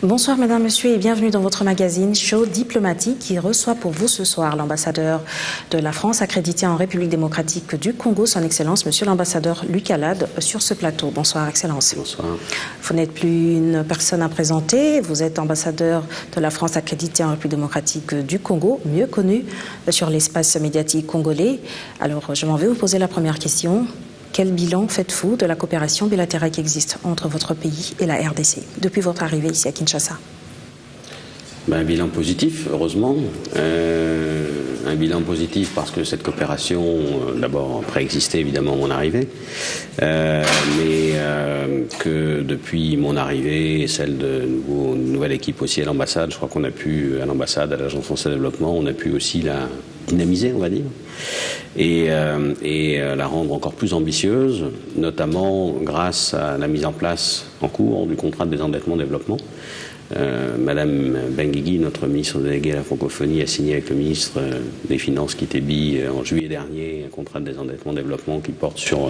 Bonsoir mesdames, messieurs et bienvenue dans votre magazine Show Diplomatique qui reçoit pour vous ce soir l'ambassadeur de la France accrédité en République démocratique du Congo, son Excellence, monsieur l'ambassadeur Luc Alade, sur ce plateau. Bonsoir Excellence. Bonsoir. Vous n'êtes plus une personne à présenter, vous êtes ambassadeur de la France accrédité en République démocratique du Congo, mieux connu sur l'espace médiatique congolais. Alors je m'en vais vous poser la première question. Quel bilan faites-vous de la coopération bilatérale qui existe entre votre pays et la RDC depuis votre arrivée ici à Kinshasa? Un bilan positif, heureusement. Un bilan positif parce que cette coopération, d'abord, préexistait évidemment à mon arrivée, mais que depuis mon arrivée et celle de une nouvelle équipe aussi à l'ambassade, je crois qu'on a pu, à l'ambassade, à l'Agence française de développement, on a pu aussi la dynamiser, on va dire, et la rendre encore plus ambitieuse, notamment grâce à la mise en place en cours du contrat de désendettement développement. Madame Benguigui, notre ministre délégué à la francophonie, a signé avec le ministre des Finances Kitebi en juillet dernier un contrat de désendettement développement qui porte sur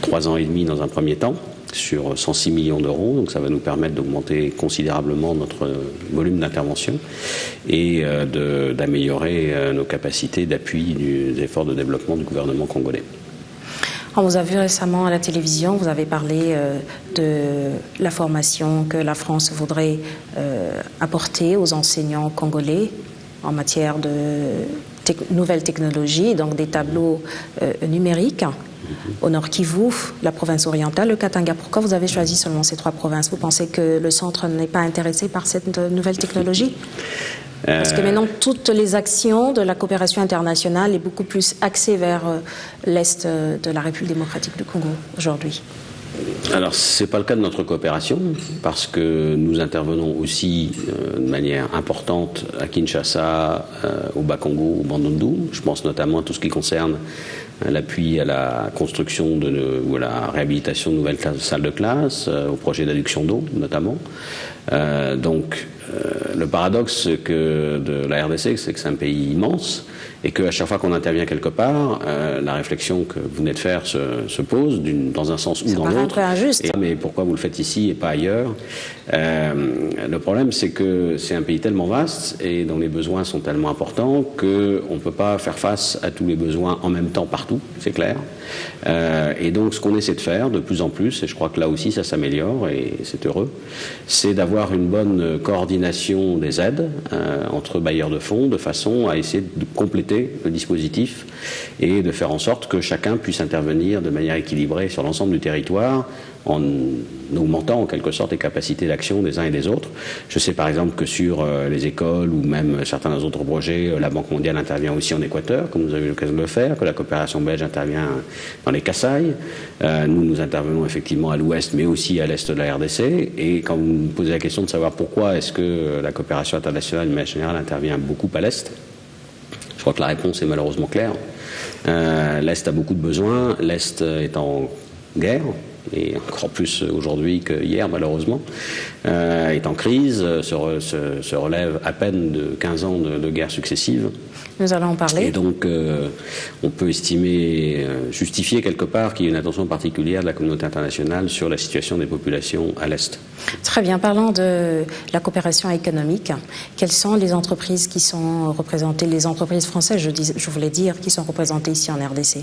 3 ans et demi dans un premier temps, sur 106 millions d'euros. Donc ça va nous permettre d'augmenter considérablement notre volume d'intervention et d'améliorer nos capacités d'appui des efforts de développement du gouvernement congolais. On vous a vu récemment à la télévision, vous avez parlé de la formation que la France voudrait apporter aux enseignants congolais en matière de nouvelles technologies, donc des tableaux numériques. Au Nord Kivu, la province orientale, le Katanga. Pourquoi vous avez choisi seulement ces 3 provinces? Vous pensez que le centre n'est pas intéressé par cette nouvelle technologie? Parce que maintenant, toutes les actions de la coopération internationale est beaucoup plus axée vers l'Est de la République démocratique du Congo aujourd'hui. Alors, ce n'est pas le cas de notre coopération, parce que nous intervenons aussi de manière importante à Kinshasa, au Bas-Congo, au Bandundu. Je pense notamment à tout ce qui concerne l'appui à la construction ou à la réhabilitation de nouvelles salles de classe, au projet d'adduction d'eau notamment. Le paradoxe de la RDC, c'est que c'est un pays immense et qu'à chaque fois qu'on intervient quelque part, la réflexion que vous venez de faire se pose dans un sens ou dans l'autre. C'est un peu injuste. Mais pourquoi vous le faites ici et pas ailleurs? Le problème, c'est que c'est un pays tellement vaste et dont les besoins sont tellement importants qu'on ne peut pas faire face à tous les besoins en même temps partout, c'est clair. Et donc, ce qu'on essaie de faire de plus en plus, et je crois que là aussi ça s'améliore et c'est heureux, c'est d'avoir une bonne coordination des aides entre bailleurs de fonds de façon à essayer de compléter le dispositif et de faire en sorte que chacun puisse intervenir de manière équilibrée sur l'ensemble du territoire en augmentant en quelque sorte les capacités d'action des uns et des autres. Je sais par exemple que sur les écoles ou même certains autres projets, la Banque mondiale intervient aussi en Équateur, comme nous avons eu l'occasion de le faire, que la coopération belge intervient dans les Kasaï. Nous intervenons effectivement à l'ouest, mais aussi à l'est de la RDC. Et quand vous me posez la question de savoir pourquoi est-ce que la coopération internationale, de manière générale, intervient beaucoup à l'est, je crois que la réponse est malheureusement claire. L'Est a beaucoup de besoins, l'Est est en guerre, et encore plus aujourd'hui qu'hier malheureusement, est en crise, se relève à peine de 15 ans de guerre successive. Nous allons en parler. Et donc on peut estimer, justifier quelque part qu'il y ait une attention particulière de la communauté internationale sur la situation des populations à l'Est. Très bien. Parlant de la coopération économique, quelles sont les entreprises qui sont représentées, les entreprises françaises, je voulais dire, qui sont représentées ici en RDC?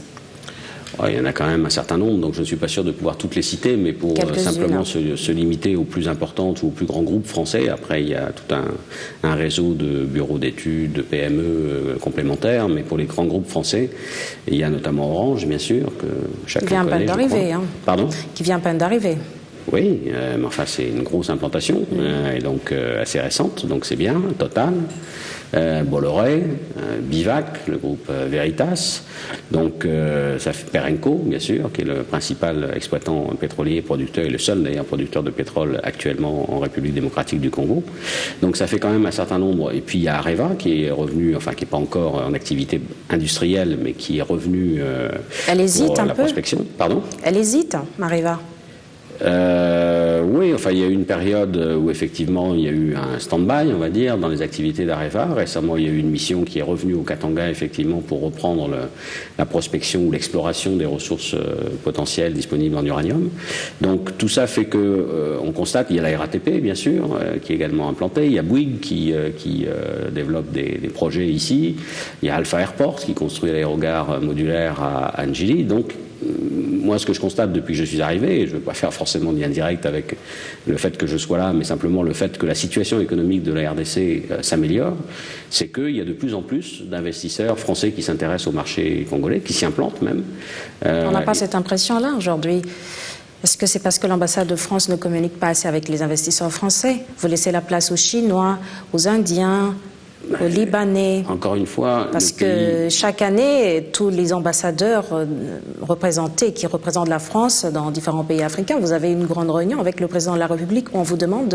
Il y en a quand même un certain nombre, donc je ne suis pas sûr de pouvoir toutes les citer, mais pour simplement se limiter aux plus importantes ou aux plus grands groupes français. Après, il y a tout un réseau de bureaux d'études, de PME complémentaires, mais pour les grands groupes français, il y a notamment Orange, bien sûr, que chacun connaît. Qui vient à peine d'arriver. Pardon ? Qui vient à peine d'arriver. Oui, mais enfin, c'est une grosse implantation, et donc assez récente, donc c'est bien, Total. Bolloré, Bivac, le groupe Veritas, donc ça fait Perenco, bien sûr, qui est le principal exploitant pétrolier, producteur, et le seul d'ailleurs producteur de pétrole actuellement en République démocratique du Congo. Donc ça fait quand même un certain nombre. Et puis il y a Areva qui est revenu, enfin qui n'est pas encore en activité industrielle, mais qui est revenu Elle hésite pour un la peu. prospection. Pardon ? Elle hésite, Areva. Oui, enfin, il y a eu une période où effectivement il y a eu un stand-by, on va dire, dans les activités d'Areva. Récemment, il y a eu une mission qui est revenue au Katanga, effectivement, pour reprendre la prospection ou l'exploration des ressources potentielles disponibles en uranium. Donc tout ça fait que on constate, il y a la RATP, bien sûr, qui est également implantée. Il y a Bouygues qui développe des projets ici. Il y a Alpha Airport qui construit l'aérogare modulaire à Njili. Donc moi, ce que je constate depuis que je suis arrivé, et je ne veux pas faire forcément de lien direct avec le fait que je sois là, mais simplement le fait que la situation économique de la RDC s'améliore, c'est qu'il y a de plus en plus d'investisseurs français qui s'intéressent au marché congolais, qui s'y implantent même. On n'a pas cette impression-là aujourd'hui. Est-ce que c'est parce que l'ambassade de France ne communique pas assez avec les investisseurs français? Vous laissez la place aux Chinois, aux Indiens, aux Libanais. Encore une fois, parce que chaque année, tous les ambassadeurs qui représentent la France dans différents pays africains, vous avez une grande réunion avec le président de la République où on vous demande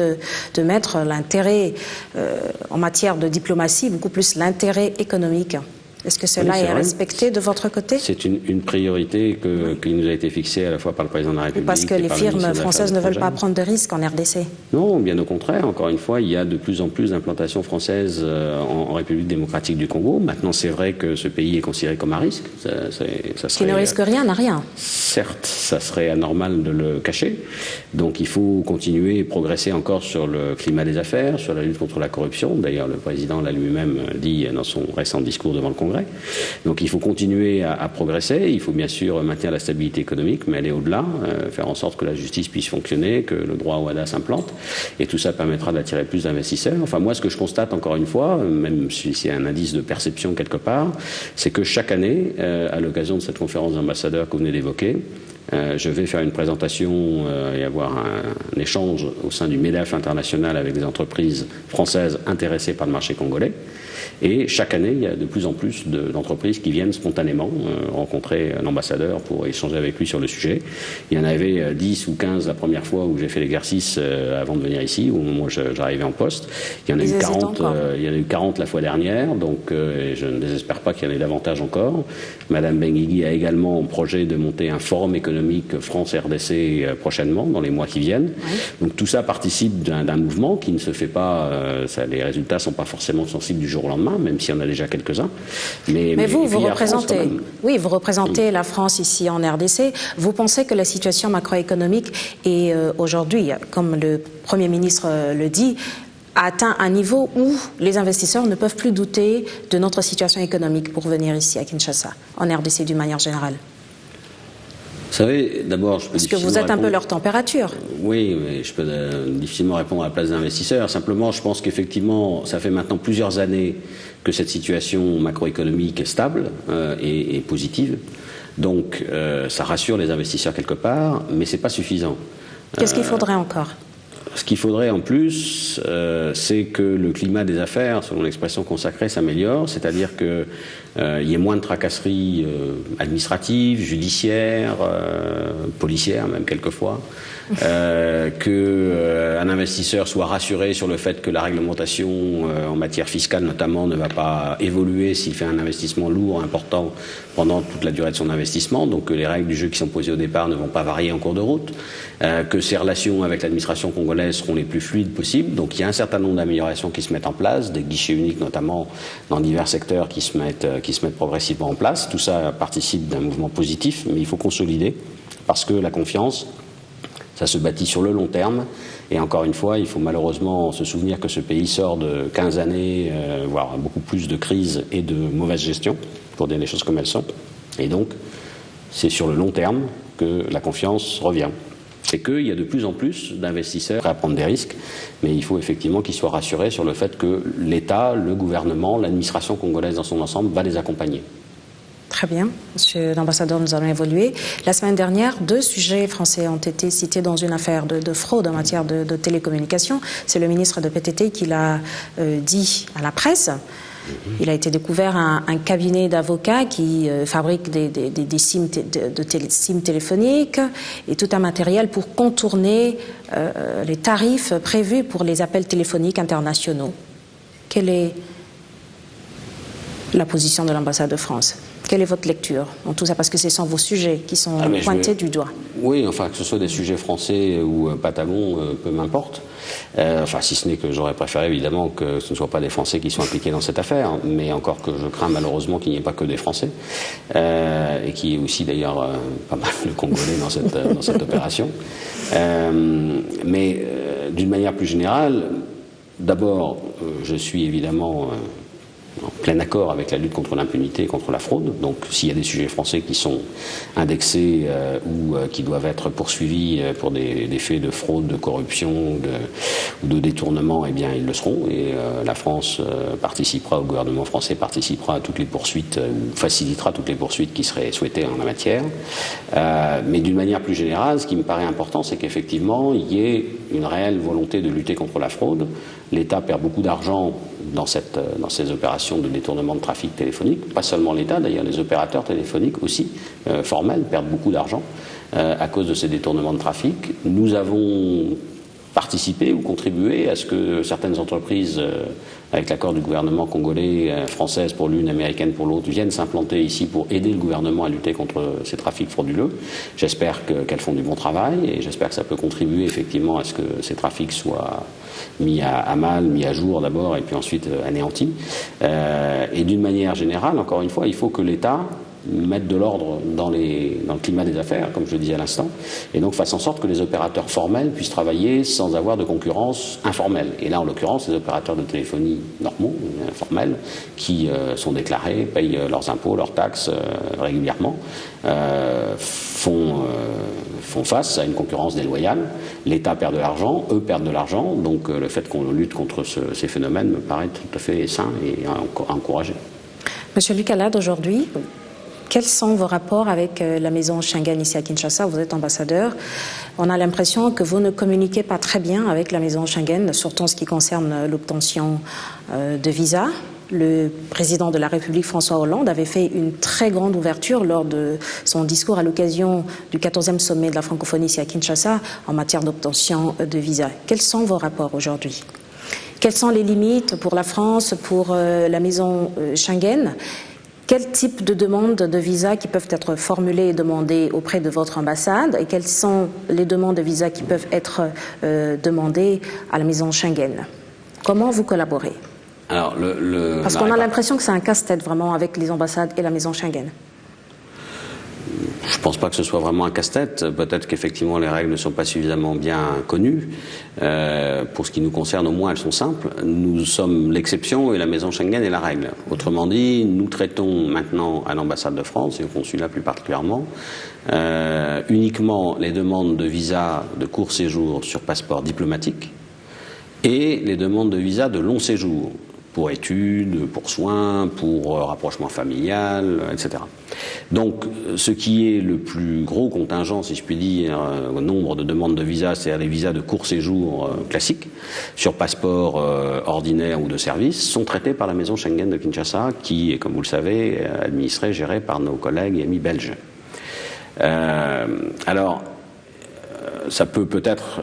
de mettre l'intérêt en matière de diplomatie, beaucoup plus l'intérêt économique. Est-ce que cela est respecté de votre côté? C'est une priorité qui nous a été fixée à la fois par le président de la République. Parce que les firmes françaises ne veulent pas prendre de risques en RDC. Non, bien au contraire. Encore une fois, il y a de plus en plus d'implantations françaises en République démocratique du Congo. Maintenant, c'est vrai que ce pays est considéré comme un risque. Qui ne risque rien n'a rien. Certes, ça serait anormal de le cacher. Donc il faut continuer et progresser encore sur le climat des affaires, sur la lutte contre la corruption. D'ailleurs, le président l'a lui-même dit dans son récent discours devant le Congrès. Donc il faut continuer à progresser, il faut bien sûr maintenir la stabilité économique, mais aller au-delà, faire en sorte que la justice puisse fonctionner, que le droit au WADA s'implante, et tout ça permettra d'attirer plus d'investisseurs. Enfin moi ce que je constate encore une fois, même si c'est un indice de perception quelque part, c'est que chaque année, à l'occasion de cette conférence d'ambassadeurs que vous venez d'évoquer, je vais faire une présentation et avoir un échange au sein du MEDEF international avec des entreprises françaises intéressées par le marché congolais. Et chaque année, il y a de plus en plus d'entreprises qui viennent spontanément rencontrer l'ambassadeur pour échanger avec lui sur le sujet. Il y en avait 10 ou 15 la première fois où j'ai fait l'exercice avant de venir ici, au moment où j'arrivais en poste. Il y en a eu 40 la fois dernière, donc je ne désespère pas qu'il y en ait davantage encore. Madame Benguigui a également en projet de monter un forum économique France-RDC prochainement, dans les mois qui viennent. Oui. Donc tout ça participe d'un mouvement qui ne se fait pas, les résultats ne sont pas forcément sensibles du jour au lendemain, même s'il y en a déjà quelques-uns. Mais vous représentez la France ici en RDC. Vous pensez que la situation macroéconomique est aujourd'hui, comme le Premier ministre le dit, a atteint un niveau où les investisseurs ne peuvent plus douter de notre situation économique pour venir ici à Kinshasa, en RDC d'une manière générale? Vous savez, d'abord, je peux difficilement Parce que vous êtes un peu leur température. Oui, mais je peux difficilement répondre à la place d'investisseurs. Simplement, je pense qu'effectivement, ça fait maintenant plusieurs années que cette situation macroéconomique est stable et positive. Donc, ça rassure les investisseurs quelque part, mais c'est pas suffisant. Qu'est-ce qu'il faudrait encore ? Ce qu'il faudrait en plus, c'est que le climat des affaires, selon l'expression consacrée, s'améliore, c'est-à-dire qu'il y ait moins de tracasseries administratives, judiciaires, policières même quelquefois, qu'un investisseur soit rassuré sur le fait que la réglementation en matière fiscale notamment ne va pas évoluer s'il fait un investissement lourd, important, pendant toute la durée de son investissement, donc que les règles du jeu qui sont posées au départ ne vont pas varier en cours de route, que ses relations avec l'administration congolaise seront les plus fluides possibles. Donc il y a un certain nombre d'améliorations qui se mettent en place, des guichets uniques notamment dans divers secteurs qui se mettent progressivement en place. Tout ça participe d'un mouvement positif, mais il faut consolider parce que la confiance, ça se bâtit sur le long terme. Et encore une fois, il faut malheureusement se souvenir que ce pays sort de 15 années, voire beaucoup plus de crises et de mauvaise gestion, pour dire les choses comme elles sont. Et donc, c'est sur le long terme que la confiance revient. C'est qu'il y a de plus en plus d'investisseurs prêts à prendre des risques, mais il faut effectivement qu'ils soient rassurés sur le fait que l'État, le gouvernement, l'administration congolaise dans son ensemble va les accompagner. Très bien. Monsieur l'ambassadeur, nous allons évoluer. La semaine dernière, 2 sujets français ont été cités dans une affaire de fraude en matière de télécommunications. C'est le ministre de PTT qui l'a dit à la presse. Il a été découvert un cabinet d'avocats qui fabrique des SIM, SIM téléphoniques et tout un matériel pour contourner les tarifs prévus pour les appels téléphoniques internationaux. Quelle est la position de l'ambassade de France? Quelle est votre lecture en tout ça? Parce que ce sont vos sujets qui sont pointés du doigt. Oui, enfin, que ce soit des sujets français ou patagons, peu m'importe. Enfin, si ce n'est que j'aurais préféré évidemment que ce ne soient pas des Français qui soient impliqués dans cette affaire, mais encore que je crains malheureusement qu'il n'y ait pas que des Français, et qu'il y ait aussi d'ailleurs pas mal de Congolais dans cette opération. Mais d'une manière plus générale, d'abord, je suis évidemment en plein accord avec la lutte contre l'impunité et contre la fraude. Donc s'il y a des sujets français qui sont indexés ou qui doivent être poursuivis pour des faits de fraude, de corruption ou de détournement, eh bien ils le seront. Et la France participera, au gouvernement français participera à toutes les poursuites ou facilitera toutes les poursuites qui seraient souhaitées en la matière. Mais d'une manière plus générale, ce qui me paraît important, c'est qu'effectivement il y ait une réelle volonté de lutter contre la fraude. L'État perd beaucoup d'argent dans ces opérations de détournement de trafic téléphonique. Pas seulement l'État, d'ailleurs les opérateurs téléphoniques aussi, formels, perdent beaucoup d'argent à cause de ces détournements de trafic. Nous avons participé ou contribué à ce que certaines entreprises, avec l'accord du gouvernement congolais, françaises pour l'une, américaine pour l'autre, viennent s'implanter ici pour aider le gouvernement à lutter contre ces trafics frauduleux. J'espère qu'elles font du bon travail et j'espère que ça peut contribuer effectivement à ce que ces trafics soient mis à mal, mis à jour d'abord et puis ensuite anéantis. Et d'une manière générale, encore une fois, il faut que l'État mettre de l'ordre dans le climat des affaires, comme je le disais à l'instant, et donc fasse en sorte que les opérateurs formels puissent travailler sans avoir de concurrence informelle. Et là, en l'occurrence, les opérateurs de téléphonie normaux, formels, qui sont déclarés, payent leurs impôts, leurs taxes régulièrement, font face à une concurrence déloyale. L'État perd de l'argent, eux perdent de l'argent, donc le fait qu'on lutte contre ces phénomènes me paraît tout à fait sain et à encourager. Monsieur Luc Alade, aujourd'hui, quels sont vos rapports avec la maison Schengen ici à Kinshasa? Vous êtes ambassadeur. On a l'impression que vous ne communiquez pas très bien avec la maison Schengen, surtout en ce qui concerne l'obtention de visas. Le président de la République, François Hollande, avait fait une très grande ouverture lors de son discours à l'occasion du 14e sommet de la francophonie ici à Kinshasa en matière d'obtention de visas. Quels sont vos rapports aujourd'hui? Quelles sont les limites pour la France, pour la maison Schengen? Quel type de demandes de visa qui peuvent être formulées et demandées auprès de votre ambassade et quelles sont les demandes de visa qui peuvent être demandées à la maison Schengen? Comment vous collaborez? Alors, parce qu'on a l'impression que c'est un casse-tête vraiment avec les ambassades et la maison Schengen. Je ne pense pas que ce soit vraiment un casse-tête. Peut-être qu'effectivement les règles ne sont pas suffisamment bien connues. Pour ce qui nous concerne, au moins, elles sont simples. Nous sommes l'exception et la maison Schengen est la règle. Autrement dit, nous traitons maintenant à l'ambassade de France et au consulat plus particulièrement uniquement les demandes de visa de court séjour sur passeport diplomatique et les demandes de visa de long séjour pour études, pour soins, pour rapprochement familial, etc. Donc, ce qui est le plus gros contingent, si je puis dire, au nombre de demandes de visa, c'est-à-dire les visas de court séjour classiques, sur passeport ordinaire ou de service, sont traités par la maison Schengen de Kinshasa, qui est, comme vous le savez, administrée, gérée par nos collègues et amis belges. Alors, ça peut peut-être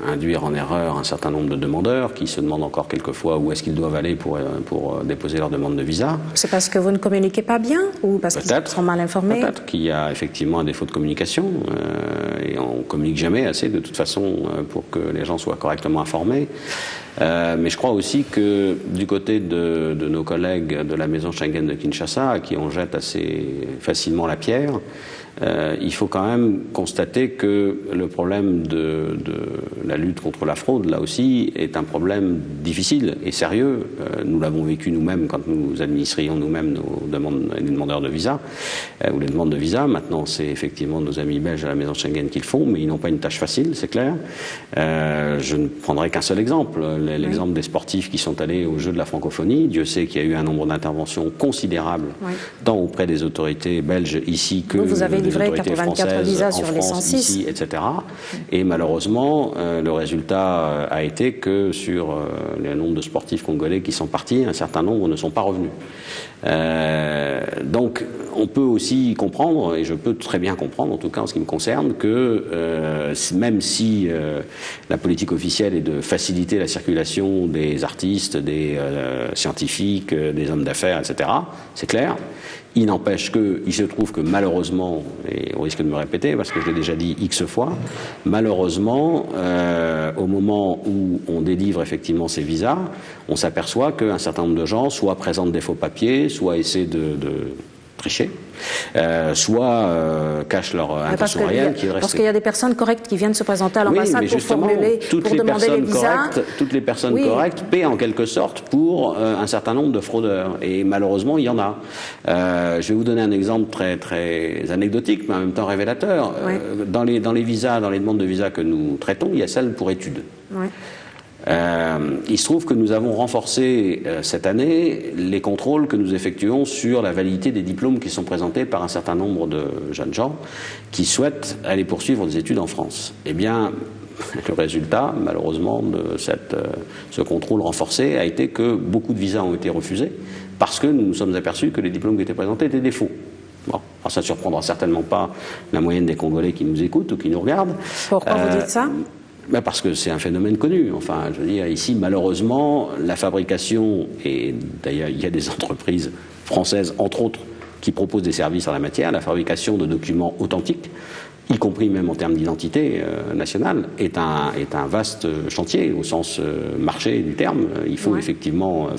induire en erreur un certain nombre de demandeurs qui se demandent encore quelquefois où est-ce qu'ils doivent aller pour déposer leur demande de visa. C'est parce que vous ne communiquez pas bien ou parce qu'ils sont mal informés? Peut-être qu'il y a effectivement un défaut de communication et on ne communique jamais assez de toute façon pour que les gens soient correctement informés. Mais je crois aussi que du côté de nos collègues de la maison Schengen de Kinshasa, à qui on jette assez facilement la pierre, il faut quand même constater que le problème de la lutte contre la fraude, là aussi, est un problème difficile et sérieux. Nous l'avons vécu nous-mêmes quand nous administrions nous-mêmes les demandeurs de visa, ou les demandes de visa. Maintenant, c'est effectivement nos amis belges à la maison Schengen qui le font, mais ils n'ont pas une tâche facile, c'est clair. Je ne prendrai qu'un seul exemple, l'exemple des sportifs qui sont allés aux Jeux de la francophonie. Dieu sait qu'il y a eu un nombre d'interventions considérables, tant auprès des autorités belges ici que... Vous avez délivré 84 visas sur les 106. Ici, etc. Et malheureusement, le résultat a été que sur le nombre de sportifs congolais qui sont partis, un certain nombre ne sont pas revenus. Donc, on peut aussi comprendre, et je peux très bien comprendre, en tout cas en ce qui me concerne, que même si la politique officielle est de faciliter la circulation des artistes, des scientifiques, des hommes d'affaires, etc., c'est clair. Il n'empêche qu'il se trouve que malheureusement, et au risque de me répéter parce que je l'ai déjà dit X fois, malheureusement, au moment où on délivre effectivement ces visas, on s'aperçoit qu'un certain nombre de gens soit présentent des faux papiers, soit essaient de tricher, soit cachent leur intention réelle qui est restée. Parce qu'il y a des personnes correctes qui viennent se présenter à l'ambassade pour formuler, pour demander les visas. Toutes les personnes correctes paient en quelque sorte pour un certain nombre de fraudeurs. Et malheureusement, il y en a. Je vais vous donner un exemple très, très anecdotique, mais en même temps révélateur. Dans les visas, dans les demandes de visas que nous traitons, il y a celle pour études. Il se trouve que nous avons renforcé cette année les contrôles que nous effectuons sur la validité des diplômes qui sont présentés par un certain nombre de jeunes gens qui souhaitent aller poursuivre des études en France. Eh bien, le résultat, malheureusement, de ce contrôle renforcé a été que beaucoup de visas ont été refusés parce que nous nous sommes aperçus que les diplômes qui étaient présentés étaient des faux. Bon, alors ça ne surprendra certainement pas la moyenne des Congolais qui nous écoutent ou qui nous regardent. Pourquoi vous dites ça ? Ben parce que c'est un phénomène connu. Enfin, je veux dire, ici, malheureusement, la fabrication, et d'ailleurs, il y a des entreprises françaises, entre autres, qui proposent des services en la matière, la fabrication de documents authentiques, y compris même en termes d'identité nationale, est un vaste chantier, au sens marché du terme. Il faut effectivement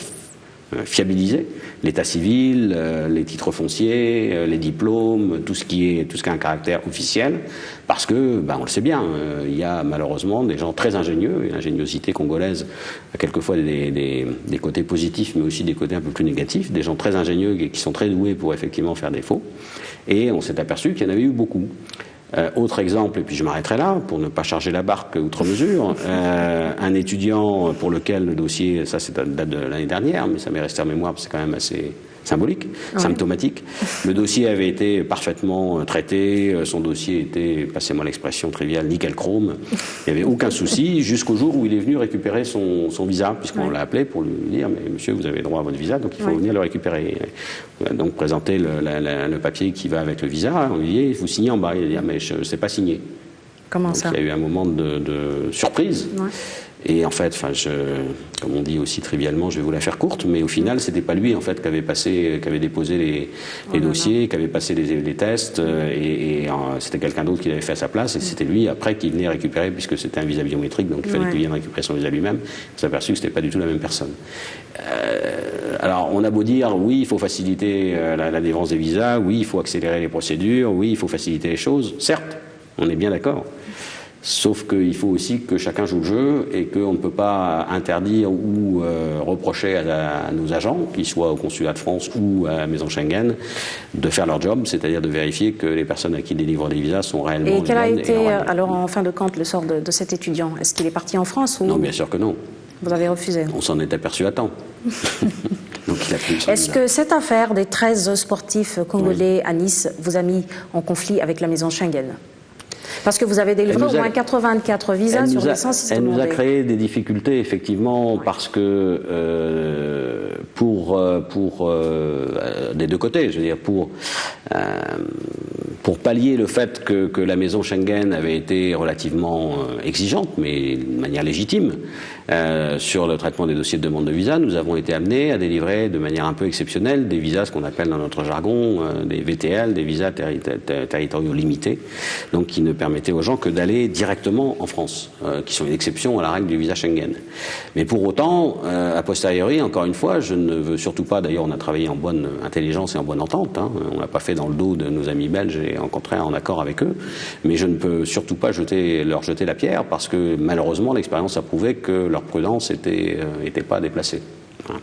fiabiliser l'état civil, les titres fonciers, les diplômes, tout ce qui a un caractère officiel, parce que, on le sait bien, il y a malheureusement des gens très ingénieux, et l'ingéniosité congolaise a quelquefois des côtés positifs, mais aussi des côtés un peu plus négatifs, des gens très ingénieux et qui sont très doués pour effectivement faire des faux, et on s'est aperçu qu'il y en avait eu beaucoup. Autre exemple, et puis je m'arrêterai là pour ne pas charger la barque outre mesure, un étudiant pour lequel le dossier, ça c'est date de l'année dernière, mais ça m'est resté en mémoire parce que c'est quand même assez symbolique, symptomatique. Le dossier avait été parfaitement traité, son dossier était, passez-moi l'expression triviale, nickel chrome, il n'y avait aucun souci, jusqu'au jour où il est venu récupérer son visa, puisqu'on l'a appelé pour lui dire, mais monsieur, vous avez droit à votre visa, donc il faut venir le récupérer. Donc présenter le papier qui va avec le visa, on lui dit, vous signez en bas, il dit, mais je ne sais pas signer. Comment donc, ça ? Il y a eu un moment de surprise. Et en fait, comme on dit aussi trivialement, je vais vous la faire courte, mais au final, c'était pas lui en fait qui avait déposé les dossiers, qui avait passé les tests, et c'était quelqu'un d'autre qui l'avait fait à sa place, et c'était lui après qui venait récupérer, puisque c'était un visa biométrique, donc il fallait qu'il vienne récupérer son visa lui-même. On s'est aperçu que c'était pas du tout la même personne. Alors, on a beau dire, oui, il faut faciliter la délivrance des visas, oui, il faut accélérer les procédures, oui, il faut faciliter les choses. Certes, on est bien d'accord. Sauf qu'il faut aussi que chacun joue le jeu et qu'on ne peut pas interdire ou reprocher à nos agents, qu'ils soient au consulat de France ou à la maison Schengen, de faire leur job, c'est-à-dire de vérifier que les personnes à qui délivrent des visas sont réellement les bonnes. Et quel a été, alors en fin de compte, le sort de cet étudiant ? Est-ce qu'il est parti en France ou... Non, bien sûr que non. Vous avez refusé ? On s'en est aperçu à temps. Donc, il a pris Est-ce que cette affaire des 13 sportifs congolais à Nice vous a mis en conflit avec la maison Schengen ? Parce que vous avez délivré au moins 84 visas sur les 106 demandés. Elle nous a créé des difficultés, effectivement, parce que des deux côtés, je veux dire, pour pallier le fait que la maison Schengen avait été relativement exigeante, mais de manière légitime, sur le traitement des dossiers de demande de visa, nous avons été amenés à délivrer de manière un peu exceptionnelle des visas, ce qu'on appelle dans notre jargon des VTL, des visas territoriaux limités, donc qui ne permettaient aux gens que d'aller directement en France, qui sont une exception à la règle du visa Schengen. Mais pour autant, a posteriori, encore une fois, je ne veux surtout pas, d'ailleurs on a travaillé en bonne intelligence et en bonne entente, on l'a pas fait dans le dos de nos amis belges et en contraire en accord avec eux, mais je ne peux surtout pas leur jeter la pierre parce que malheureusement l'expérience a prouvé que leur prudence était pas déplacée. Voilà.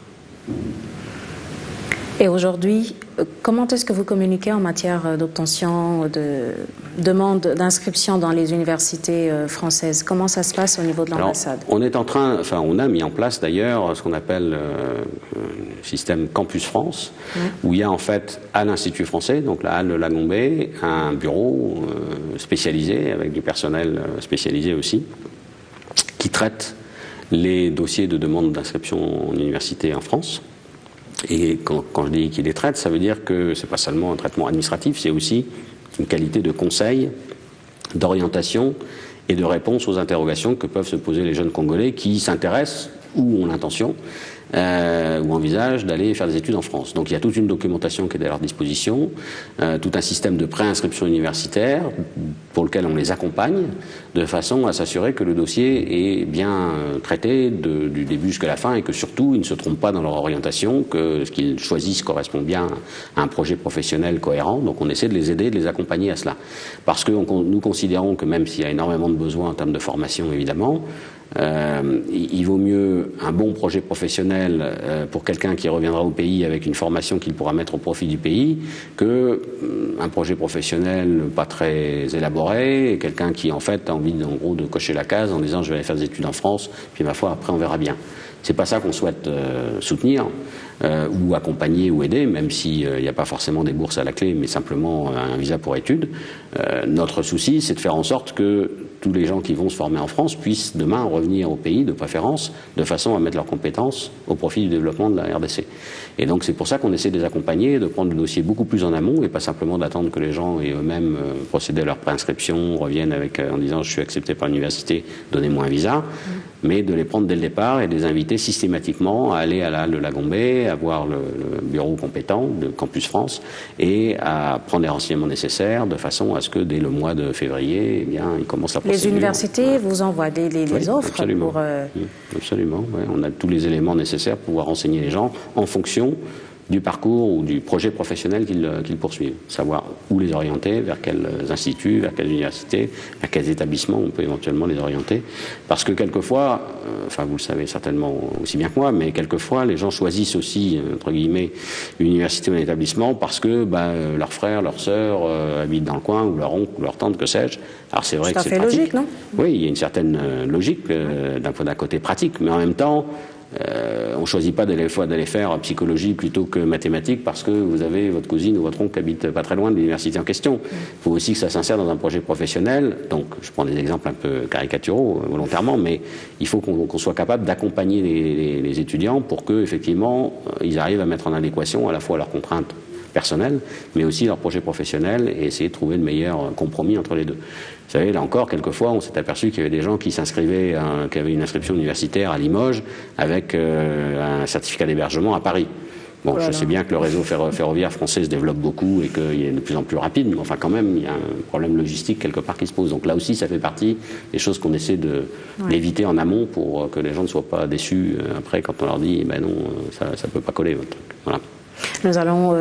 Et aujourd'hui, comment est-ce que vous communiquez en matière d'obtention de demande d'inscription dans les universités françaises? Comment ça se passe au niveau de l'ambassade? On est en train, enfin on a mis en place d'ailleurs ce qu'on appelle le système Campus France, où il y a en fait à l'Institut français, donc la halle de Lagombe, un bureau spécialisé, avec du personnel spécialisé aussi, qui traite les dossiers de demande d'inscription en université en France. Et quand je dis qu'il les traite, ça veut dire que c'est pas seulement un traitement administratif, c'est aussi une qualité de conseil, d'orientation et de réponse aux interrogations que peuvent se poser les jeunes Congolais qui s'intéressent ou ont l'intention ou envisagent d'aller faire des études en France. Donc il y a toute une documentation qui est à leur disposition, tout un système de préinscription universitaire pour lequel on les accompagne de façon à s'assurer que le dossier est bien traité du début jusqu'à la fin et que surtout ils ne se trompent pas dans leur orientation, que ce qu'ils choisissent correspond bien à un projet professionnel cohérent. Donc on essaie de les aider, de les accompagner à cela. Parce que nous considérons que même s'il y a énormément de besoins en termes de formation évidemment, il vaut mieux un bon projet professionnel pour quelqu'un qui reviendra au pays avec une formation qu'il pourra mettre au profit du pays que un projet professionnel pas très élaboré et quelqu'un qui en fait a envie en gros de cocher la case en disant je vais aller faire des études en France puis ma foi après on verra bien. C'est pas ça qu'on souhaite soutenir ou accompagner ou aider, même s'il n'y a pas forcément des bourses à la clé, mais simplement un visa pour études. Notre souci, c'est de faire en sorte que tous les gens qui vont se former en France puissent demain revenir au pays, de préférence, de façon à mettre leurs compétences au profit du développement de la RDC. Et donc c'est pour ça qu'on essaie de les accompagner, de prendre le dossier beaucoup plus en amont et pas simplement d'attendre que les gens aient eux-mêmes procédé à leur préinscription, reviennent avec, en disant je suis accepté par l'université, donnez-moi un visa, mais de les prendre dès le départ et de les inviter systématiquement à aller à la halle de Lagombe, à voir le bureau compétent de Campus France et à prendre les renseignements nécessaires de façon à ce que dès le mois de février, eh bien, ils commencent la procédure. Les universités vous envoient les offres absolument. pour... Absolument, ouais. On a tous les éléments nécessaires pour pouvoir renseigner les gens en fonction du parcours ou du projet professionnel qu'ils poursuivent. Savoir où les orienter, vers quels instituts, vers quelles universités, vers quels établissements on peut éventuellement les orienter. Parce que quelquefois, enfin vous le savez certainement aussi bien que moi, mais quelquefois les gens choisissent aussi, entre guillemets, une université ou un établissement parce que leur frère, leur sœur habitent dans le coin, ou leur oncle, ou leur tante, que sais-je. Alors c'est vrai que c'est pratique. Logique, non? Oui, il y a une certaine logique d'un côté pratique, mais en même temps, on ne choisit pas d'aller faire psychologie plutôt que mathématiques parce que vous avez votre cousine ou votre oncle qui habite pas très loin de l'université en question. Il faut aussi que ça s'insère dans un projet professionnel. Donc, je prends des exemples un peu caricaturaux volontairement, mais il faut qu'on soit capable d'accompagner les étudiants pour que, effectivement, ils arrivent à mettre en adéquation à la fois leurs contraintes personnelles, mais aussi leur projet professionnel et essayer de trouver le meilleur compromis entre les deux. Vous savez, là encore, quelquefois, on s'est aperçu qu'il y avait des gens qui s'inscrivaient, qui avaient une inscription universitaire à Limoges avec un certificat d'hébergement à Paris. Bon, voilà. Je sais bien que le réseau ferroviaire français se développe beaucoup et qu'il est de plus en plus rapide, mais enfin quand même, il y a un problème logistique quelque part qui se pose. Donc là aussi, ça fait partie des choses qu'on essaie d'éviter en amont pour que les gens ne soient pas déçus après quand on leur dit, ben non, ça ne peut pas coller votre truc. Voilà. Nous allons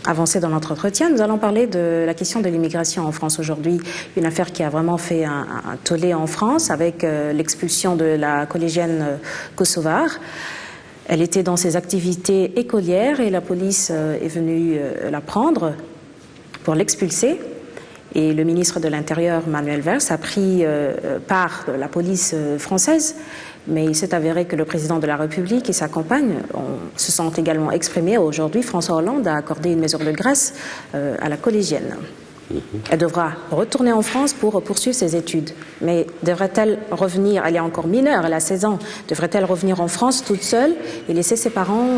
avancer dans notre entretien. Nous allons parler de la question de l'immigration en France aujourd'hui. Une affaire qui a vraiment fait un tollé en France avec l'expulsion de la collégienne kosovare. Elle était dans ses activités écolières et la police est venue la prendre pour l'expulser. Et le ministre de l'Intérieur, Manuel Valls, a pris part de la police française. Mais il s'est avéré que le président de la République et sa compagne se sont également exprimés. Aujourd'hui, François Hollande a accordé une mesure de grâce à la collégienne. Elle devra retourner en France pour poursuivre ses études. Mais devrait-elle revenir, elle est encore mineure, elle a 16 ans, devrait-elle revenir en France toute seule et laisser ses parents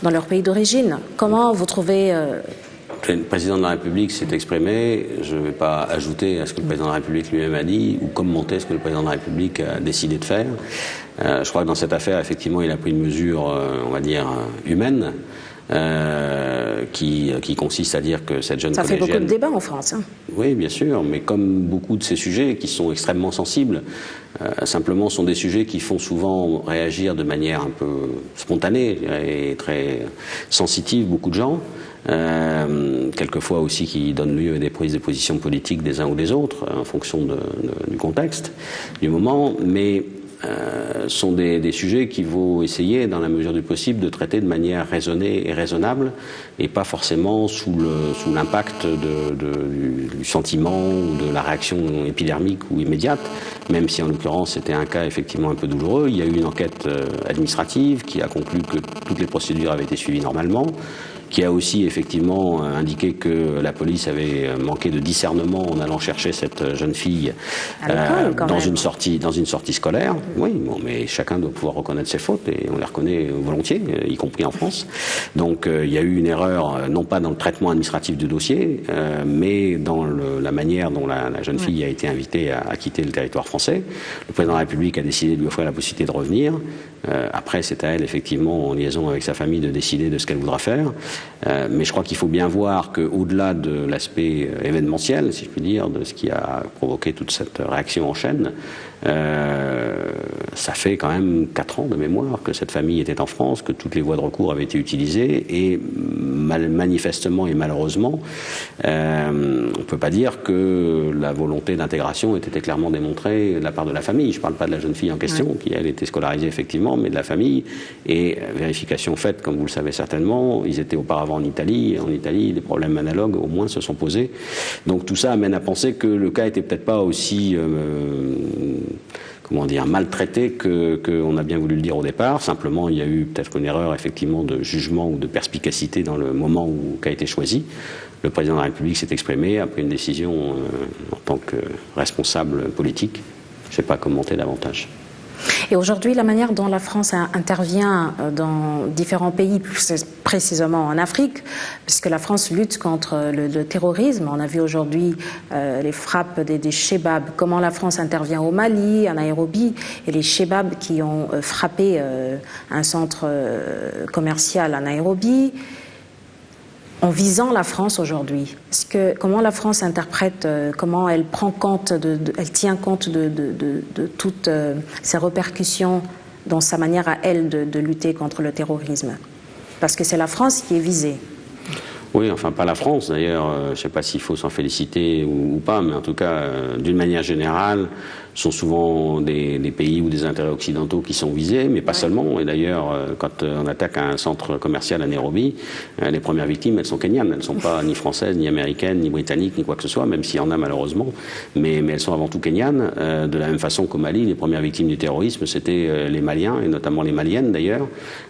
dans leur pays d'origine? Comment vous trouvez... Le président de la République s'est exprimé, je ne vais pas ajouter à ce que le président de la République lui-même a dit ou commenter ce que le président de la République a décidé de faire. Je crois que dans cette affaire, effectivement, il a pris une mesure, on va dire, humaine, qui consiste à dire que cette jeune collégienne... Ça fait beaucoup de débats en France. Hein. Oui, bien sûr, mais comme beaucoup de ces sujets qui sont extrêmement sensibles, simplement sont des sujets qui font souvent réagir de manière un peu spontanée et très sensitive beaucoup de gens. Quelquefois aussi qui donnent lieu à des prises de position politiques des uns ou des autres en fonction du contexte, du moment, mais sont des sujets qu'il faut essayer, dans la mesure du possible, de traiter de manière raisonnée et raisonnable, et pas forcément sous l'impact du sentiment ou de la réaction épidermique ou immédiate, même si en l'occurrence c'était un cas effectivement un peu douloureux. Il y a eu une enquête administrative qui a conclu que toutes les procédures avaient été suivies normalement, qui a aussi effectivement indiqué que la police avait manqué de discernement en allant chercher cette jeune fille dans une sortie scolaire. Oui, bon, mais chacun doit pouvoir reconnaître ses fautes, et on les reconnaît volontiers, y compris en France. Donc il y a eu une erreur, non pas dans le traitement administratif du dossier, mais dans la manière dont la jeune fille a été invitée à quitter le territoire français. Le président de la République a décidé de lui offrir la possibilité de revenir. Après, c'est à elle, effectivement, en liaison avec sa famille, de décider de ce qu'elle voudra faire. Mais je crois qu'il faut bien voir qu'au-delà de l'aspect événementiel, si je puis dire, de ce qui a provoqué toute cette réaction en chaîne, ça fait quand même 4 ans de mémoire que cette famille était en France, que toutes les voies de recours avaient été utilisées, et manifestement et malheureusement, on ne peut pas dire que la volonté d'intégration était clairement démontrée de la part de la famille. Je ne parle pas de la jeune fille en question, qui elle était scolarisée effectivement, mais de la famille. Et vérification faite, comme vous le savez certainement, ils étaient auparavant en Italie. En Italie, des problèmes analogues au moins se sont posés. Donc tout ça amène à penser que le cas était peut-être pas aussi maltraité qu'on a bien voulu le dire au départ. Simplement, il y a eu peut-être une erreur effectivement de jugement ou de perspicacité dans le moment qu'a été choisi. Le président de la République s'est exprimé, a pris une décision en tant que responsable politique. Je ne sais pas commenter davantage. Et aujourd'hui, la manière dont la France intervient dans différents pays, plus précisément en Afrique, puisque la France lutte contre le terrorisme, on a vu aujourd'hui les frappes des Chebabs, comment la France intervient au Mali, en Nairobi, et les Chebabs qui ont frappé un centre commercial à Nairobi, en visant la France aujourd'hui. Comment la France interprète, comment elle prend compte, elle tient compte de toutes ces répercussions dans sa manière à elle de lutter contre le terrorisme? Parce que c'est la France qui est visée. Oui, enfin pas la France d'ailleurs, je ne sais pas s'il faut s'en féliciter ou pas, mais en tout cas, d'une manière générale, sont souvent des pays ou des intérêts occidentaux qui sont visés, mais pas seulement. Et d'ailleurs, quand on attaque un centre commercial à Nairobi, les premières victimes, elles sont kenyanes. Elles ne sont pas ni françaises, ni américaines, ni britanniques, ni quoi que ce soit, même s'il y en a malheureusement. Mais elles sont avant tout kenyanes. De la même façon qu'au Mali, les premières victimes du terrorisme, c'était les Maliens, et notamment les Maliennes d'ailleurs,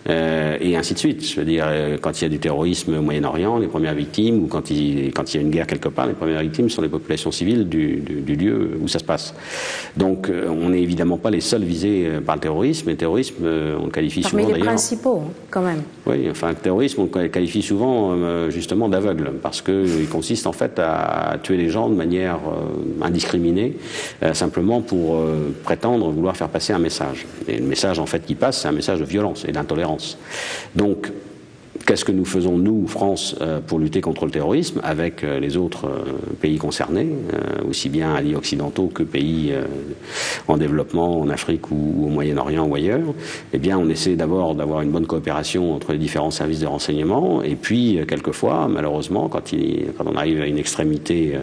et ainsi de suite. Je veux dire, quand il y a du terrorisme au Moyen-Orient, les premières victimes, ou quand il y a une guerre quelque part, les premières victimes sont les populations civiles du lieu où ça se passe. Donc, on n'est évidemment pas les seuls visés par le terrorisme. Le terrorisme, on le qualifie souvent d'ailleurs... Parmi les principaux, quand même. Oui, enfin, le terrorisme, on le qualifie souvent justement d'aveugle, parce qu'il consiste en fait à tuer les gens de manière indiscriminée, simplement pour prétendre vouloir faire passer un message. Et le message, en fait, qui passe, c'est un message de violence et d'intolérance. Donc, qu'est-ce que nous faisons, nous, France, pour lutter contre le terrorisme avec les autres pays concernés, aussi bien alliés occidentaux que pays en développement, en Afrique ou au Moyen-Orient ou ailleurs? Eh bien, on essaie d'abord d'avoir une bonne coopération entre les différents services de renseignement, et puis, quelquefois, malheureusement, quand on arrive à une extrémité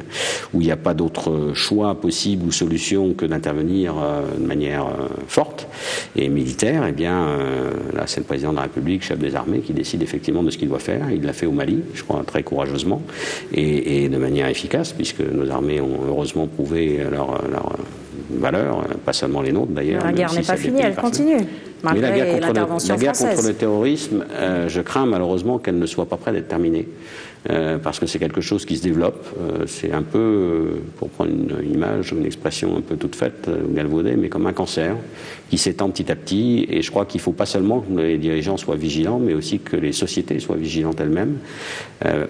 où il n'y a pas d'autre choix possible ou solution que d'intervenir de manière forte et militaire, eh bien, là, c'est le président de la République, chef des armées, qui décide effectivement de ce qu'il doit faire. Il l'a fait au Mali, je crois, très courageusement et de manière efficace, puisque nos armées ont heureusement prouvé leur valeur, pas seulement les nôtres d'ailleurs. La guerre n'est pas finie, elle continue. Mais la guerre contre le terrorisme, je crains malheureusement qu'elle ne soit pas près d'être terminée. Parce que c'est quelque chose qui se développe. C'est un peu, pour prendre une image, une expression un peu toute faite, galvaudée, mais comme un cancer qui s'étend petit à petit. Et je crois qu'il ne faut pas seulement que les dirigeants soient vigilants, mais aussi que les sociétés soient vigilantes elles-mêmes.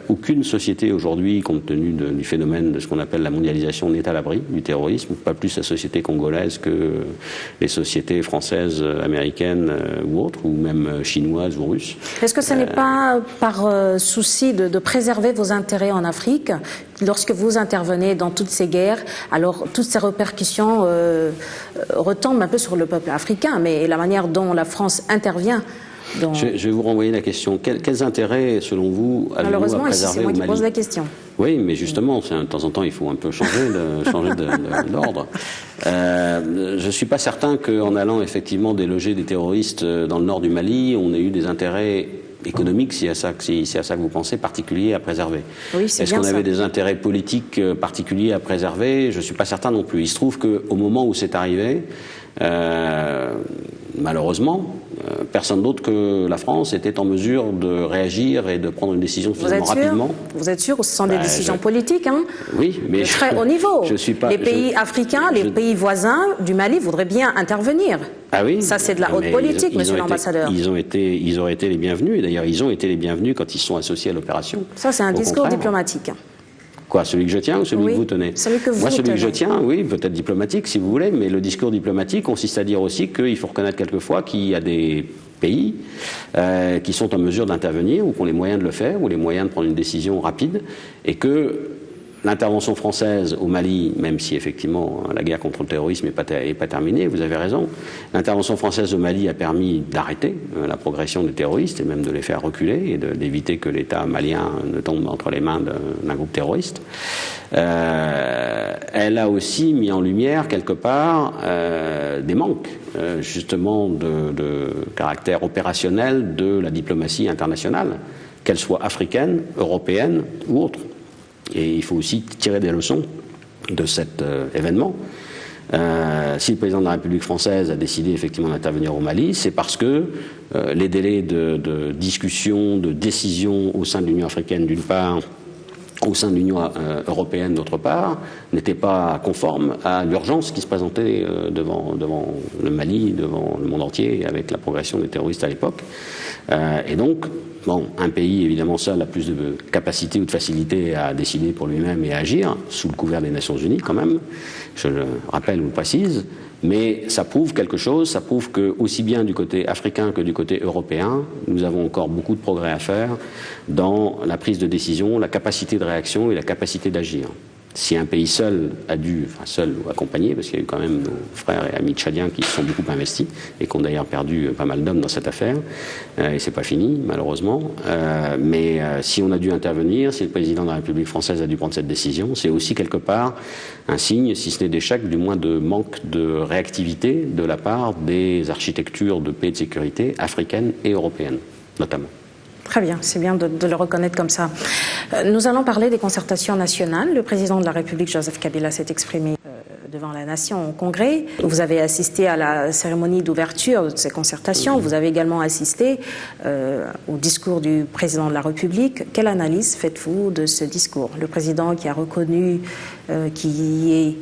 Aucune société aujourd'hui, compte tenu du phénomène de ce qu'on appelle la mondialisation, n'est à l'abri du terrorisme. Pas plus la société congolaise que les sociétés françaises, américaines ou autres, ou même chinoises ou russes. Est-ce que ce n'est pas par souci de préserver vos intérêts en Afrique, lorsque vous intervenez dans toutes ces guerres, alors toutes ces répercussions retombent un peu sur le peuple africain, mais la manière dont la France intervient Donc, je vais vous renvoyer la question. Quels intérêts, selon vous, avez-vous à malheureusement, ici, préserver c'est moi au qui Mali? pose la question. Oui, mais justement, de temps en temps, il faut un peu changer d'ordre. Je ne suis pas certain qu'en allant effectivement déloger des terroristes dans le nord du Mali, on ait eu des intérêts économiques, si c'est à ça que vous pensez, particuliers à préserver. Oui, c'est Est-ce qu'on avait des intérêts politiques particuliers à préserver? Je ne suis pas certain non plus. Il se trouve qu'au moment où c'est arrivé, malheureusement, personne d'autre que la France était en mesure de réagir et de prendre une décision suffisamment rapidement. Vous êtes sûr que ce sont des décisions politiques, hein? Oui, mais de très haut niveau. Je suis pas, les pays africains, les pays voisins du Mali voudraient bien intervenir. Ah oui. Ça, c'est de la haute politique, monsieur l'ambassadeur. Ils auraient été les bienvenus, et d'ailleurs, ils ont été les bienvenus quand ils sont associés à l'opération. Ça, c'est un discours diplomatique. Quoi, celui que je tiens ou celui que vous tenez? Celui que vous Moi, celui tenez. que je tiens, oui, peut-être diplomatique si vous voulez, mais le discours diplomatique consiste à dire aussi qu'il faut reconnaître quelquefois qu'il y a des pays qui sont en mesure d'intervenir ou qui ont les moyens de le faire ou les moyens de prendre une décision rapide et que l'intervention française au Mali, même si effectivement la guerre contre le terrorisme n'est pas terminée, vous avez raison, l'intervention française au Mali a permis d'arrêter la progression des terroristes et même de les faire reculer et d'éviter que l'État malien ne tombe entre les mains d'un groupe terroriste. Elle a aussi mis en lumière quelque part des manques justement de caractère opérationnel de la diplomatie internationale, qu'elle soit africaine, européenne ou autre. Et il faut aussi tirer des leçons de cet événement. Si le président de la République française a décidé effectivement d'intervenir au Mali, c'est parce que les délais de discussion, de décision au sein de l'Union africaine d'une part, au sein de l'Union européenne d'autre part, n'étaient pas conformes à l'urgence qui se présentait devant le Mali, devant le monde entier, avec la progression des terroristes à l'époque. Et donc, bon, un pays, évidemment, seul a plus de capacité ou de facilité à décider pour lui-même et à agir, sous le couvert des Nations Unies quand même, je le rappelle ou le précise, mais ça prouve quelque chose, ça prouve que, aussi bien du côté africain que du côté européen, nous avons encore beaucoup de progrès à faire dans la prise de décision, la capacité de réaction et la capacité d'agir. Si un pays seul a dû, enfin seul ou accompagné, parce qu'il y a eu quand même nos frères et amis tchadiens qui se sont beaucoup investis et qui ont d'ailleurs perdu pas mal d'hommes dans cette affaire, et c'est pas fini malheureusement, mais si on a dû intervenir, si le président de la République française a dû prendre cette décision, c'est aussi quelque part un signe, si ce n'est d'échec, du moins de manque de réactivité de la part des architectures de paix et de sécurité africaines et européennes, notamment. Très bien, c'est bien de le reconnaître comme ça. Nous allons parler des concertations nationales. Le président de la République, Joseph Kabila, s'est exprimé devant la nation au Congrès. Vous avez assisté à la cérémonie d'ouverture de ces concertations. Vous avez également assisté au discours du président de la République. Quelle analyse faites-vous de ce discours? Le président qui a reconnu qu'il y ait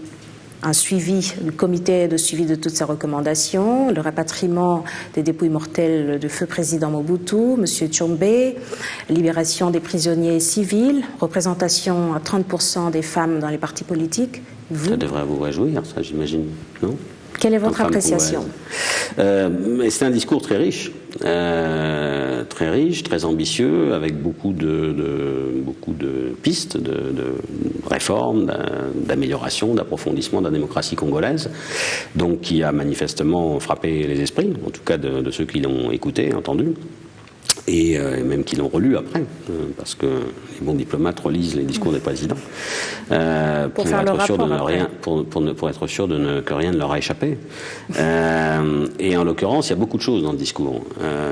un suivi, le comité de suivi de toutes ces recommandations, le rapatriement des dépouilles mortelles de feu président Mobutu, M. Tshombe, libération des prisonniers civils, représentation à 30% des femmes dans les partis politiques. Ça devrait vous réjouir, ça j'imagine, non? Quelle est votre appréciation? C'est un discours très riche, très ambitieux, avec beaucoup de pistes, de réformes, d'amélioration, d'approfondissement de la démocratie congolaise, donc qui a manifestement frappé les esprits, en tout cas de ceux qui l'ont écouté, entendu. Et même qui l'ont relu après, parce que les bons diplomates relisent les discours des présidents pour être sûr que rien ne leur a échappé. Et en l'occurrence, il y a beaucoup de choses dans le discours,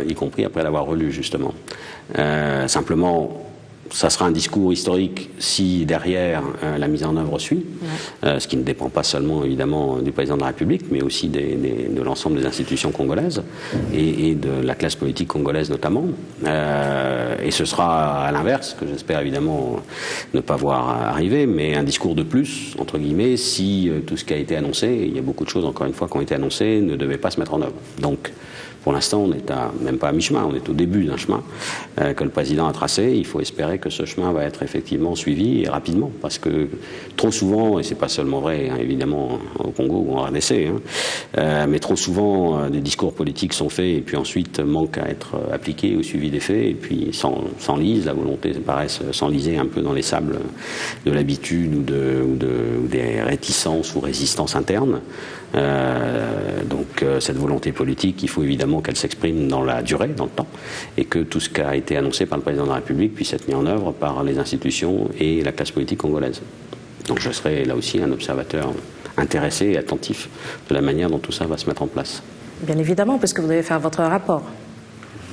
y compris après l'avoir relu justement. Simplement, ça sera un discours historique si derrière la mise en œuvre suit, ce qui ne dépend pas seulement évidemment du président de la République, mais aussi de l'ensemble des institutions congolaises et de la classe politique congolaise notamment. Et ce sera à l'inverse, que j'espère évidemment ne pas voir arriver, mais un discours de plus, entre guillemets, si tout ce qui a été annoncé, il y a beaucoup de choses encore une fois qui ont été annoncées, ne devait pas se mettre en œuvre. Donc, pour l'instant, on est même pas à mi-chemin, on est au début d'un chemin que le président a tracé. Il faut espérer que ce chemin va être effectivement suivi et rapidement, parce que trop souvent, et c'est pas seulement vrai évidemment au Congo ou en RDC, mais trop souvent des discours politiques sont faits et puis ensuite manquent à être appliqués au suivi des faits et puis s'enlisent, la volonté paraît s'enliser un peu dans les sables de l'habitude ou des réticences ou résistances internes. Donc cette volonté politique, il faut évidemment qu'elle s'exprime dans la durée, dans le temps, et que tout ce qui a été annoncé par le président de la République puisse être mis en œuvre par les institutions et la classe politique congolaise. Donc je serai là aussi un observateur intéressé et attentif de la manière dont tout ça va se mettre en place. Bien évidemment, parce que vous devez faire votre rapport.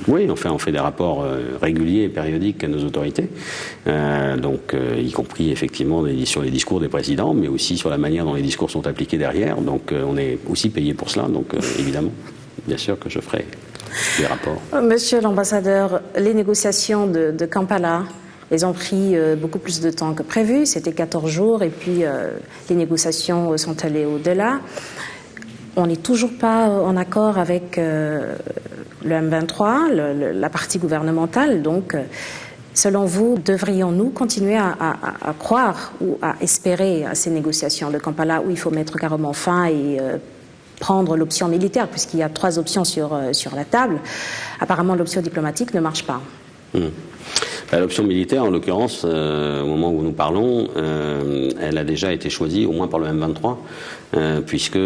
Oui, enfin, on fait des rapports réguliers et périodiques à nos autorités, y compris effectivement sur les discours des présidents, mais aussi sur la manière dont les discours sont appliqués derrière. Donc on est aussi payé pour cela, donc évidemment, bien sûr que je ferai des rapports. Monsieur l'ambassadeur, les négociations de Kampala, elles ont pris beaucoup plus de temps que prévu, c'était 14 jours, et puis les négociations sont allées au-delà. On n'est toujours pas en accord avec le M23, la partie gouvernementale. Donc, selon vous, devrions-nous continuer à croire ou à espérer à ces négociations de Kampala où il faut mettre carrément fin et prendre l'option militaire, puisqu'il y a 3 options sur la table. Apparemment, l'option diplomatique ne marche pas. L'option militaire, en l'occurrence, au moment où nous parlons, elle a déjà été choisie, au moins par le M23, puisque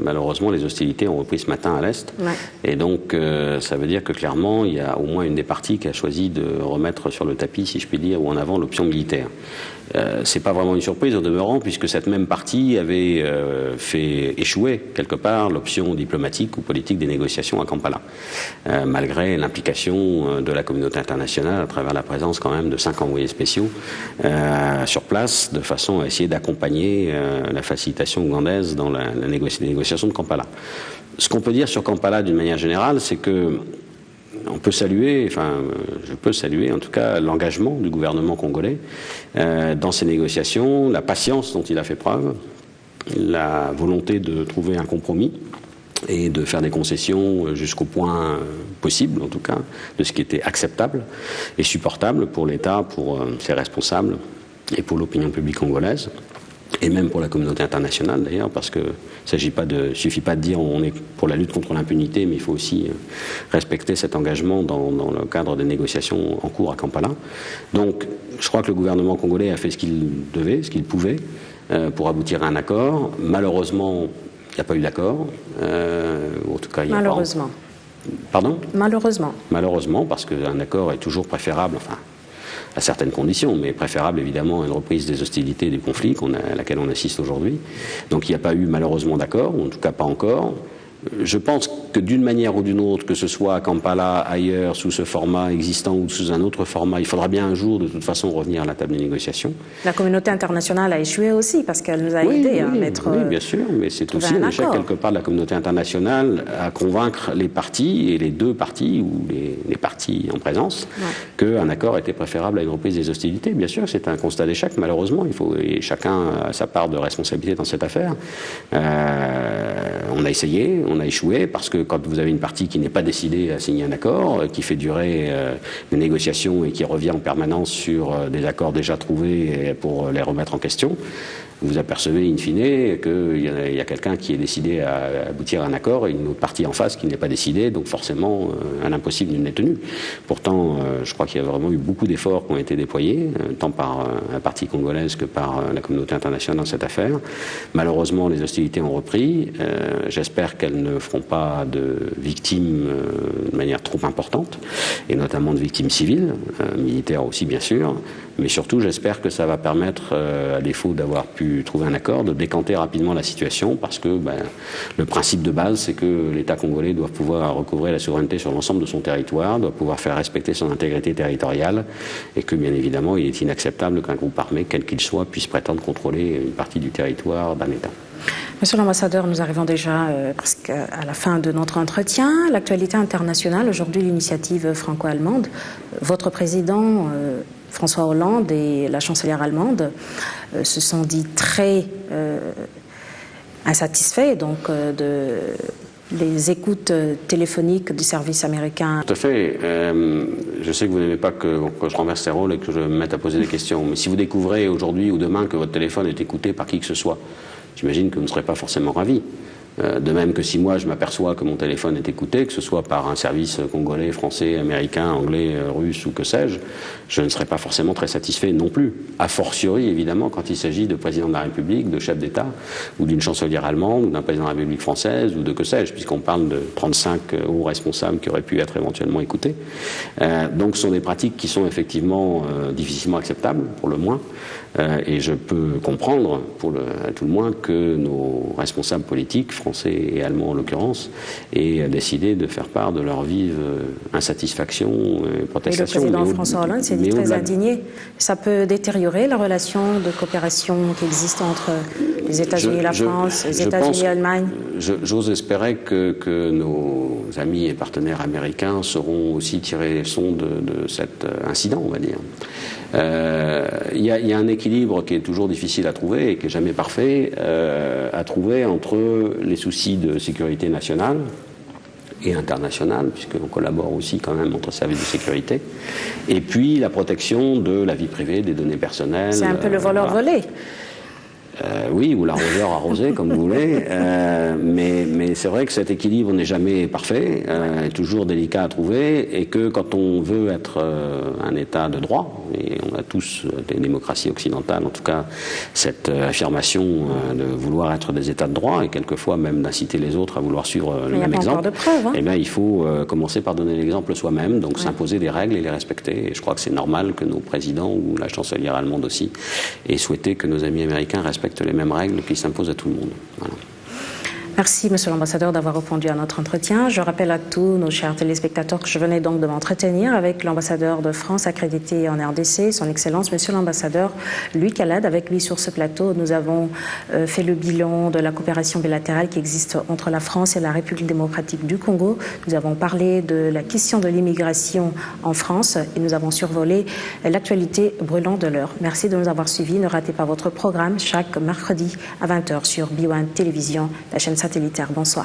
malheureusement les hostilités ont repris ce matin à l'Est. Ouais. Et donc ça veut dire que clairement, il y a au moins une des parties qui a choisi de remettre sur le tapis, si je puis dire, ou en avant l'option militaire. C'est pas vraiment une surprise au demeurant, puisque cette même partie avait fait échouer quelque part l'option diplomatique ou politique des négociations à Kampala, malgré l'implication de la communauté internationale à travers la présence quand même de 5 envoyés spéciaux sur place, de façon à essayer d'accompagner la facilitation ougandaise dans les négociations de Kampala. Ce qu'on peut dire sur Kampala d'une manière générale, c'est que on peut saluer, je peux saluer en tout cas l'engagement du gouvernement congolais dans ces négociations, la patience dont il a fait preuve, la volonté de trouver un compromis et de faire des concessions jusqu'au point possible, en tout cas, de ce qui était acceptable et supportable pour l'État, pour ses responsables et pour l'opinion publique congolaise. Et même pour la communauté internationale d'ailleurs, parce que suffit pas de dire on est pour la lutte contre l'impunité, mais il faut aussi respecter cet engagement dans le cadre des négociations en cours à Kampala. Donc je crois que le gouvernement congolais a fait ce qu'il devait, ce qu'il pouvait, pour aboutir à un accord. Malheureusement, il n'y a pas eu d'accord. En tout cas, il y a malheureusement. Pardon ? Malheureusement. Malheureusement, parce qu'un accord est toujours préférable, à certaines conditions, mais préférable évidemment à une reprise des hostilités et des conflits à laquelle on assiste aujourd'hui. Donc il n'y a pas eu malheureusement d'accord, ou en tout cas pas encore. Je pense que d'une manière ou d'une autre, que ce soit à Kampala, ailleurs, sous ce format existant ou sous un autre format, il faudra bien un jour de toute façon revenir à la table des négociations. La communauté internationale a échoué aussi parce qu'elle nous a aidés à mettre... Oui, bien sûr, mais c'est aussi un échec quelque part de la communauté internationale à convaincre les parties, et les 2 parties, ou les parties en présence, qu'un accord était préférable à une reprise des hostilités. Bien sûr, c'est un constat d'échec, malheureusement, et chacun a sa part de responsabilité dans cette affaire. On a essayé, on a échoué, parce que quand vous avez une partie qui n'est pas décidée à signer un accord, qui fait durer des négociations et qui revient en permanence sur des accords déjà trouvés pour les remettre en question, vous apercevez in fine qu'il y a quelqu'un qui est décidé à aboutir à un accord et une autre partie en face qui n'est pas décidée, donc forcément un impossible n'est tenu. Pourtant, je crois qu'il y a vraiment eu beaucoup d'efforts qui ont été déployés, tant par la partie congolaise que par la communauté internationale dans cette affaire. Malheureusement, les hostilités ont repris. J'espère qu'elles ne feront pas de victimes de manière trop importante, et notamment de victimes civiles, militaires aussi bien sûr, mais surtout j'espère que ça va permettre, à défaut d'avoir pu trouver un accord, de décanter rapidement la situation, parce que le principe de base, c'est que l'État congolais doit pouvoir recouvrer la souveraineté sur l'ensemble de son territoire, doit pouvoir faire respecter son intégrité territoriale, et que bien évidemment il est inacceptable qu'un groupe armé, quel qu'il soit, puisse prétendre contrôler une partie du territoire d'un État. Monsieur l'ambassadeur, nous arrivons déjà presque à la fin de notre entretien. L'actualité internationale, aujourd'hui l'initiative franco-allemande, votre président François Hollande et la chancelière allemande se sont dit très insatisfaits des écoutes téléphoniques du service américain. Tout à fait. Je sais que vous n'aimez pas que je renverse ces rôles et que je me mette à poser des questions. Mais si vous découvrez aujourd'hui ou demain que votre téléphone est écouté par qui que ce soit, j'imagine que vous ne serez pas forcément ravi. De même que si moi je m'aperçois que mon téléphone est écouté, que ce soit par un service congolais, français, américain, anglais, russe ou que sais-je, je ne serai pas forcément très satisfait non plus. A fortiori, évidemment, quand il s'agit de président de la République, de chef d'État, ou d'une chancelière allemande, ou d'un président de la République française, ou de que sais-je, puisqu'on parle de 35 hauts responsables qui auraient pu être éventuellement écoutés. Donc ce sont des pratiques qui sont effectivement difficilement acceptables, pour le moins. Et je peux comprendre, à tout le moins, que nos responsables politiques, français et allemands en l'occurrence, aient décidé de faire part de leur vive insatisfaction et protestation. Et le président François Hollande s'est dit très indigné. Ça peut déteriorer la relation de coopération qui existe entre les États-Unis et la France, les États-Unis et l'Allemagne. J'ose espérer que nos amis et partenaires américains sauront aussi tirer les leçons de cet incident, on va dire. Il y a un équilibre qui est toujours difficile à trouver et qui n'est jamais parfait à trouver entre les soucis de sécurité nationale et internationale, puisqu'on collabore aussi quand même entre services de sécurité, et puis la protection de la vie privée, des données personnelles. C'est un peu le voleur-volé. Oui, ou l'arroseur arrosé, comme vous voulez. Mais c'est vrai que cet équilibre n'est jamais parfait, est toujours délicat à trouver, et que quand on veut être un État de droit, et on a tous des démocraties occidentales, en tout cas cette affirmation de vouloir être des États de droit, et quelquefois même d'inciter les autres à vouloir suivre le même exemple, eh bien, il faut commencer par donner l'exemple soi-même, donc s'imposer des règles et les respecter. Et je crois que c'est normal que nos présidents, ou la chancelière allemande aussi, aient souhaité que nos amis américains respectent les mêmes règles qui s'imposent à tout le monde. Voilà. Merci, Monsieur l'Ambassadeur, d'avoir répondu à notre entretien. Je rappelle à tous nos chers téléspectateurs que je venais donc de m'entretenir avec l'ambassadeur de France accrédité en RDC, son Excellence, Monsieur l'Ambassadeur Louis Calade. Avec lui sur ce plateau, nous avons fait le bilan de la coopération bilatérale qui existe entre la France et la République démocratique du Congo. Nous avons parlé de la question de l'immigration en France et nous avons survolé l'actualité brûlante de l'heure. Merci de nous avoir suivis. Ne ratez pas votre programme chaque mercredi à 20h sur B1 Télévision, la chaîne satellitaire. Bonsoir.